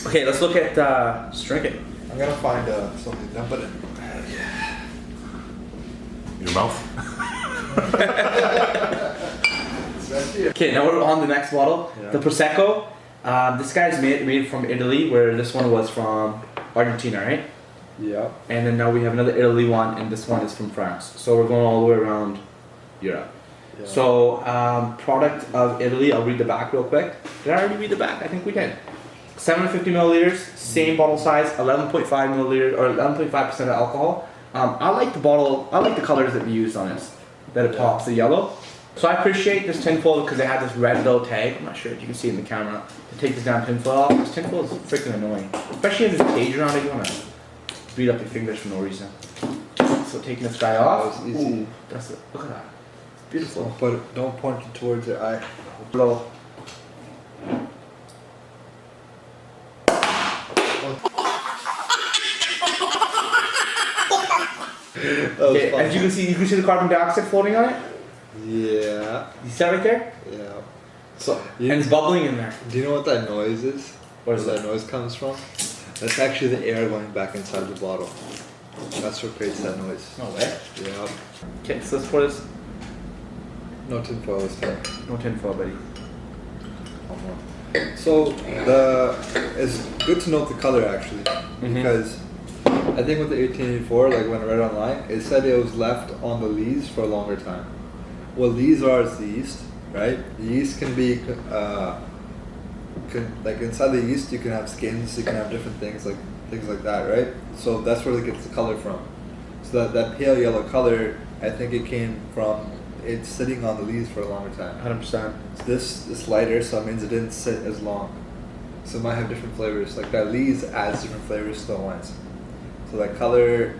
Okay, let's look at just drink it. I'm gonna find something to dump it in. Your mouth. Okay, now we're on the next bottle, Yeah. the Prosecco. This guy's made from Italy, where this one was from Argentina, right? Yeah. And then now we have another Italy one, and this one is from France. So we're going all the way around Europe. Yeah. So, product of Italy, I'll read the back real quick. Did I already read the back? I think we did. 750 milliliters, same bottle size, 11.5 milliliters, or 11.5% of alcohol. I like the bottle, I like the colors that we used on this. That it pops the yellow. So I appreciate this tinfoil because they have this red little tag. I'm not sure if you can see it in the camera. To take this damn tinfoil off, this tinfoil is freaking annoying. Especially if there's a cage around it, you want to beat up your fingers for no reason. So taking this guy off. That was easy. Ooh, that's it. Look at that. It's beautiful. But don't point it towards your eye. Blow. Okay, as you can see the carbon dioxide floating on it. Yeah. You see that right there? Yeah. So Yeah. and it's bubbling in there. Do you know what that noise is? What is Where that? that noise comes from? That's actually the air going back inside the bottle. That's what creates that noise. No way. Yeah. Okay, so let's pour this. No tinfoil this time. No tinfoil, buddy. So it's good to note the color actually, because I think with the 1884, like when I read online, it said it was left on the lees for a longer time. Well, lees are the yeast, right? The yeast can be like inside the yeast you can have skins, you can have different things like that, right? So that's where it gets the color from. So that pale yellow color, I think it came from it's sitting on the lees for a longer time. 100%. So this is lighter, so it means it didn't sit as long. So it might have different flavors. Like that lees adds different flavors to the wines. So that color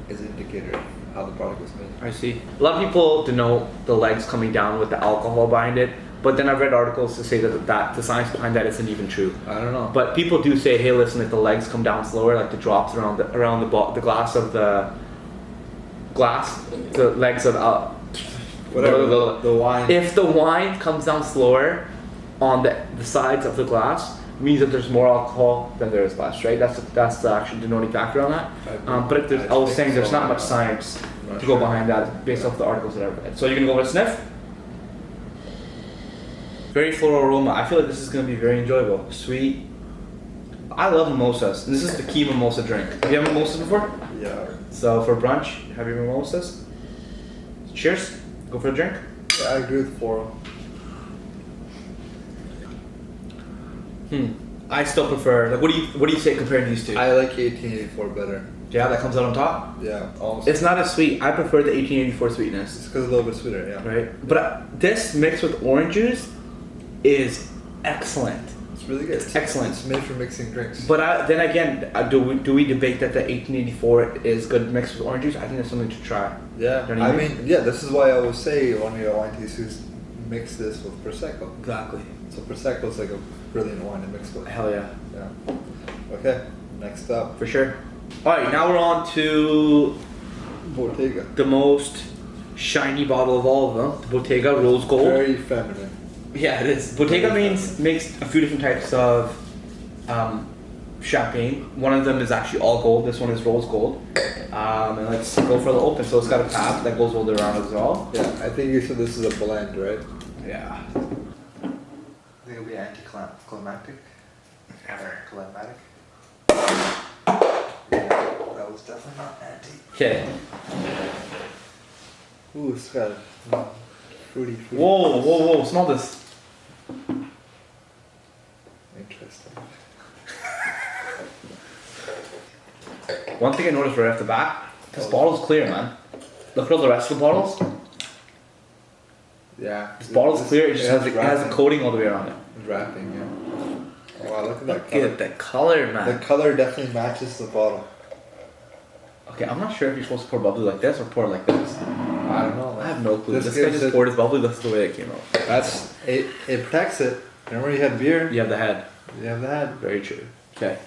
is an indicator of how the product was made. I see. A lot of people denote the legs coming down with the alcohol behind it, but then I've read articles to say that the science behind that isn't even true. I don't know. But people do say, hey, listen, if the legs come down slower, like the drops around the glass of the legs of Whatever the wine. If the wine comes down slower on the sides of the glass, means that there's more alcohol than there is less, right? That's the actual denoting factor on that. But if I was saying there's not much science to go behind that based off the articles that I've read. So you're gonna go with a sniff? Very floral aroma. I feel like this is gonna be very enjoyable. Sweet. I love mimosas. This is the key mimosa drink. Have you had mimosas before? Yeah. So for brunch, have your mimosas. Cheers. Go for a drink. Yeah, I agree with floral. I still prefer. Like, what do you say compared to these two? I like 1884 better. Yeah, that comes out on top. Yeah, almost. It's not as sweet. I prefer the 1884 sweetness. It's because it's a little bit sweeter, yeah. Right. But this mixed with orange juice is excellent. It's really good. It's excellent. It's made for mixing drinks. But then again, do we debate that the 1884 is good mixed with orange juice? I think that's something to try. Yeah, You know what I I mean, yeah, this is why I always say on your wine tasters, mix this with Prosecco. Exactly. So Prosecco is like a brilliant wine to mix with. Hell yeah. Yeah. Okay, next up, For sure. All right, now we're on to Botegga. the most shiny bottle of all of them, the Botegga Rose Gold. Very feminine. Yeah, it is. Bottega makes a few different types of champagne. One of them is actually all gold. This one is rose gold. And let's go for the open. So it's got a cap that goes all the way around as well. Yeah, I think you said this is a blend, right? Yeah. I think it'll be anticlimactic. Ever. Climatic. Yeah, that was definitely not anti. Okay. Ooh, it's got fruity. Whoa. Smell this. Interesting. One thing I noticed right off the bat, this bottle's clear, man. Look at all the rest of the bottles. Yeah. This bottle's clear. It just has a coating all the way around it. Wrapping, yeah. Oh, wow, look at that Look color. at that color, man. The color definitely matches the bottle. Okay, I'm not sure if you're supposed to pour bubbly like this or pour it like this. I don't know. I have no clue. This This guy gives just it- poured his bubbly. This is the way it came out. That's it. It protects it. Remember you had beer. You have the head. You have that. Very true. Okay.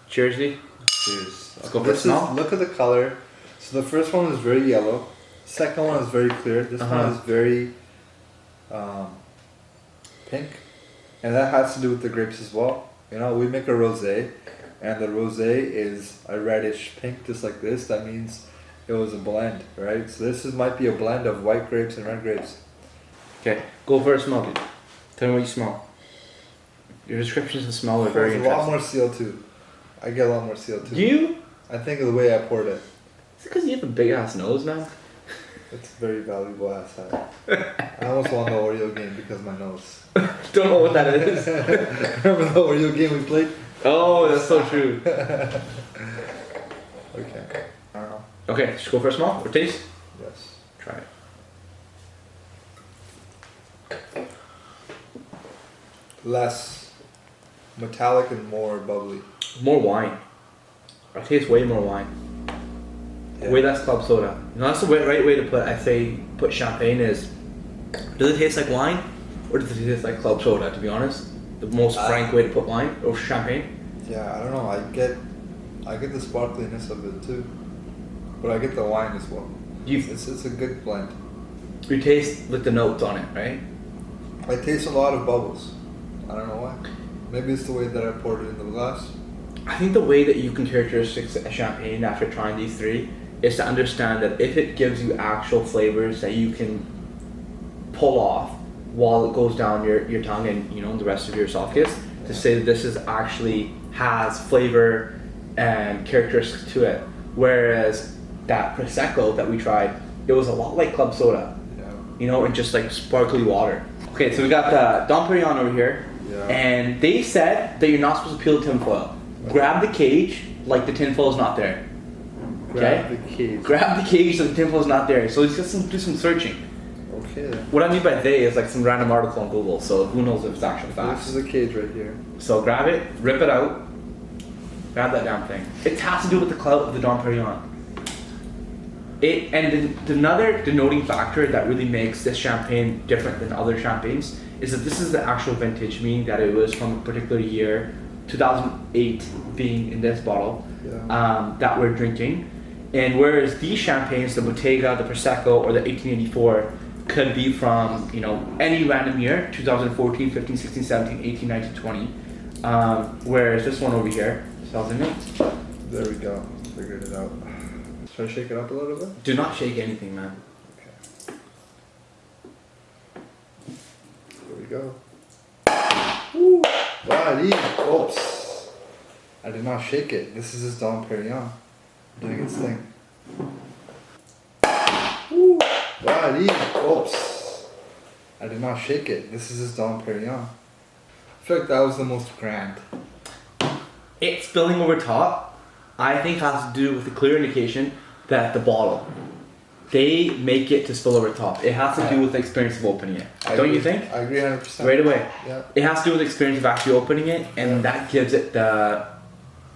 Cheers, D. Cheers. Let's go for a smell. Look at the color. So the first one is very yellow. Second one is very clear. This one is very pink, and that has to do with the grapes as well. You know, we make a rosé, and the rosé is a reddish pink, just like this. That means it was a blend, right? So might be a blend of white grapes and red grapes. Okay, go for a smell, dude. Tell me what you smell. Your descriptions of smell are very There's a lot interesting. more CO2. I get a lot more CO2. You? I think of the way I poured it. Is it because you have a big ass nose, man? It's a very valuable asset. I almost won the Oreo game because of my nose. Don't know what that is. Remember the Oreo game we played? Oh, that's so true. Okay. I don't know. Okay, just go for a smell or taste. Yes. Try it. Less metallic and more bubbly. More wine. I taste way more wine. Yeah. Way less club soda. You know, that's the right way to put champagne is, does it taste like wine or does it taste like club soda, to be honest? The most frank way to put wine or champagne. Yeah, I don't know. I get the sparkliness of it too, but I get the wine as well. It's a good blend. You taste with the notes on it, right? I taste a lot of bubbles. I don't know why. Maybe it's the way that I poured it in the glass. I think the way that you can characterize a champagne after trying these three is to understand that if it gives you actual flavors that you can pull off while it goes down your tongue and the rest of your esophagus, to say that this is actually has flavor and characteristics to it. Whereas that Prosecco that we tried, it was a lot like club soda, Yeah. and just like sparkly water. Okay, so we got the Dom Perignon over here, Yeah. and they said that you're not supposed to peel the tinfoil. Grab the cage like the tinfoil is not there. Grab Okay? the cage. Grab the cage so the tinfoil is not there. So let's just do some searching. Okay then. What I mean by they is like some random article on Google, so who knows if it's actual This facts. is a cage right here. So grab it, rip it out, grab that damn thing. It has to do with the clout of the Dom Perignon. Another denoting factor that really makes this champagne different than other champagnes is that this is the actual vintage, meaning that it was from a particular year, 2008 being in this bottle, that we're drinking. And whereas these champagnes, the Botegga, the Prosecco, or the 1884, could be from any random year, 2014, 15, 16, 17, 18, 19, 20. Whereas this one over here, 2008. There we go. Figured it out. Should I shake it up a little bit? Do not shake anything, man. Okay. There we go. Woo. Buddy. Oops. I did not shake it. This is his Dom Perignon doing its thing. Woo. Buddy. Oops. I did not shake it. This is his Dom Perignon. I feel like that was the most grand. It spilling over top, I think has to do with the clear indication that the bottle, they make it to spill over top. It has to do with the experience of opening it. Don't you think? I agree 100%. Right away. Yeah. It has to do with the experience of actually opening it, and that gives it the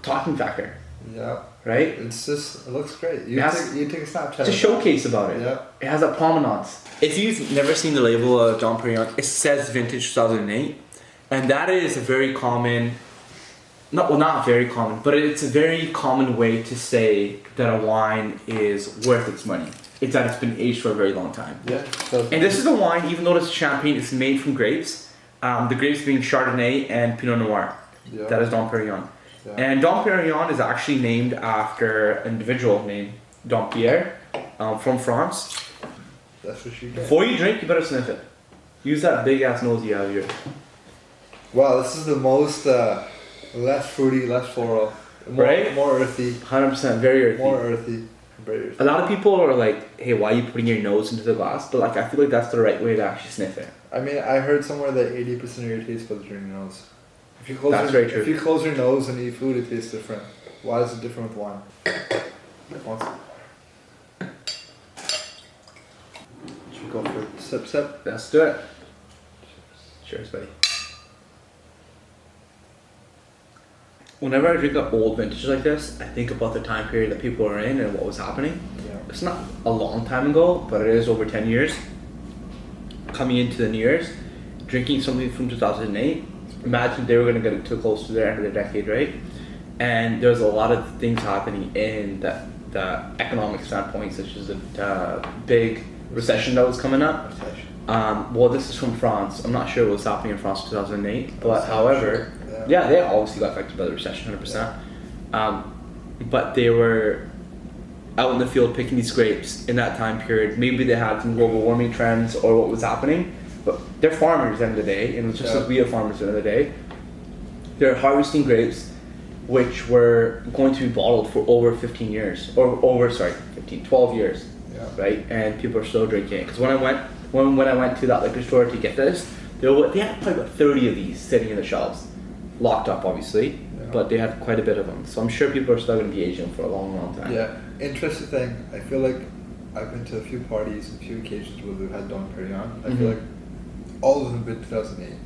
talking factor, Yeah. right? It's just, it looks great. You Yes. take a Snapchat. It's a showcase about it. Yeah. It has a provenance. If you've never seen the label of Dom Perignon, it says vintage 2008, and that is a very common, not very common, but it's a very common way to say that a wine is worth its money. It's that it's been aged for a very long time. Yeah. So And this is a wine, even though it's champagne, it's made from grapes. The grapes being Chardonnay and Pinot Noir. Yeah. That is Dom Perignon. Yeah. And Dom Perignon is actually named after an individual named Dom Pierre from France. That's what you get. Before you drink, you better sniff it. Use that big ass nose you have here. Wow, this is the most less fruity, less floral, more, Right? more earthy, 100% very earthy. more earthy, very earthy. A lot of people are like, hey, why are you putting your nose into the glass? But like, I feel like that's the right way to actually sniff it. I mean, I heard somewhere that 80% of your taste buds are in your nose. If you close That's your, very true. If you close your nose and eat food, it tastes different. Why is it different with wine? Once. Should we go for Sip. Let's do it. Cheers, buddy. Whenever I drink an old vintage like this, I think about the time period that people were in and what was happening. Yeah. It's not a long time ago, but it is over 10 years. Coming into the New Year's, drinking something from 2008. Imagine they were going to get too close to the end of the decade, right? And there's a lot of things happening in the economic standpoint, such as the big recession that was coming up. Well, this is from France. I'm not sure what was happening in France in 2008, but however, yeah, they obviously got affected by the recession, 100%. But they were out in the field picking these grapes in that time period. Maybe they had some global warming trends or what was happening, but they're farmers at the end of the day, and just as we are farmers at the end of the day, they're harvesting grapes which were going to be bottled for over 15 years, or over, 12 years, right? And people are still drinking it. Because when I went to that liquor store to get this, they had probably about 30 of these sitting in the shelves, locked up obviously, but they had quite a bit of them. So I'm sure people are still going to be aging them for a long, long time. Yeah, interesting thing. I feel like I've been to a few parties, a few occasions where we've had Dom Perignon. I feel like all of them have been 2008.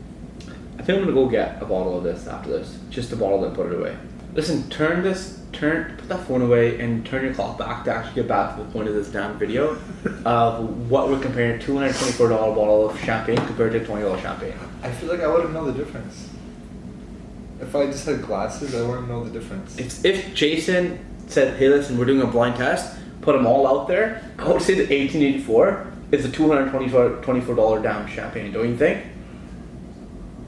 I think I'm going to go get a bottle of this after this, just a bottle and put it away. Listen, put that phone away and turn your clock back to actually get back to the point of this damn video of what we're comparing a $224 bottle of champagne compared to a $20 champagne. I feel like I wouldn't know the difference. If I just had glasses, I wouldn't know the difference. If Jason said, hey listen, we're doing a blind test, put them all out there, I would say that 1884 is a $224 damn champagne, don't you think?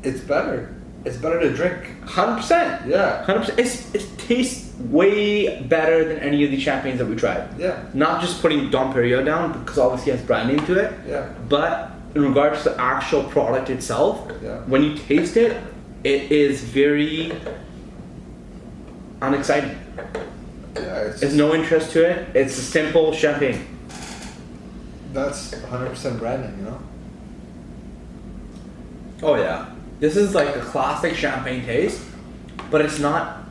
It's better. It's better to drink. 100%. Yeah. 100%. It tastes way better than any of the champagnes that we tried. Yeah. Not just putting Dom Perignon down because obviously it has brand name to it. Yeah. But in regards to the actual product itself, when you taste it, it is very unexciting. Yeah. There's no interest to it. It's a simple champagne. That's 100% brand name, you know? Oh yeah. This is like a classic champagne taste, but it's not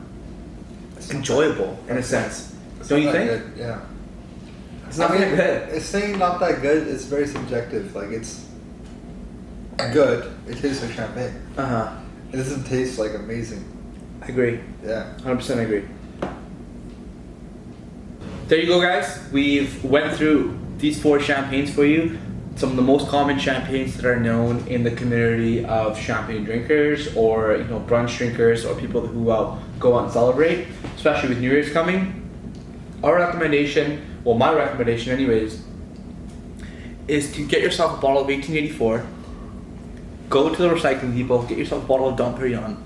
enjoyable in a sense. Don't you think? Good. Yeah. It's not that good. It's saying not that good. It's very subjective. Like it's good. It tastes like champagne. It doesn't taste like amazing. I agree. Yeah. 100% agree. There you go, guys. We've went through these 4 champagnes for you. Some of the most common champagnes that are known in the community of champagne drinkers, or brunch drinkers, or people who go out and celebrate, especially with New Year's coming. Our recommendation, well, my recommendation, anyways, is to get yourself a bottle of 1884. Go to the recycling depot, get yourself a bottle of Dom Perignon.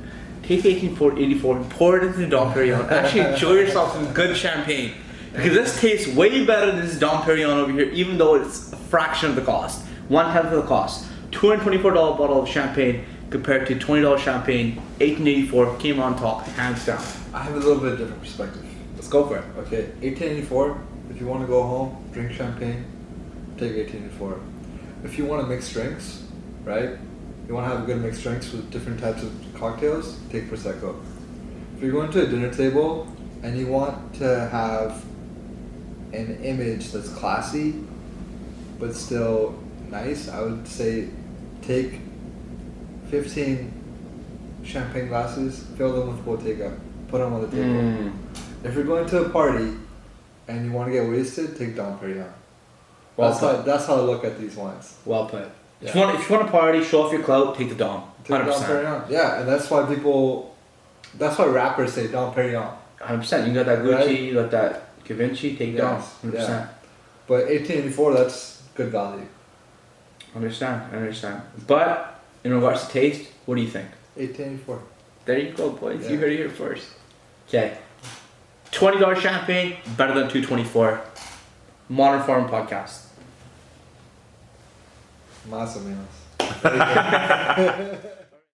Take 1884 and pour it into the Dom Perignon. Actually, enjoy yourself some good champagne. Because this tastes way better than this Dom Perignon over here, even though it's a fraction of the cost. 1/10 of the cost. $224 bottle of champagne compared to $20 champagne. 1884 came on top, hands down. I have a little bit different perspective. Let's go for it. Okay, 1884. If you want to go home, drink champagne, take 1884. If you want to mix drinks, right? You want to have good mixed drinks with different types of cocktails, take Prosecco. If you're going to a dinner table and you want to have an image that's classy but still nice, I would say take 15 champagne glasses, fill them with Botegga, put them on the table. If you're going to a party and you want to get wasted, take Dom Perignon. That's how I look at these wines. Well put. Yeah. If you want to party, show off your clout, take the Dom. 100%. Dom Perignon. Yeah, and that's why rappers say Dom Perignon. 100%. You got that Gucci, Right? you got that Givenchy, take Dom. 100%. Yeah. But 1884, that's good value. Understand. But in regards to taste, what do you think? 1884. There you go, boys. Yeah. You heard it here first. Okay. $20 champagne, better than $224. Modern Farm Podcast. Más o menos.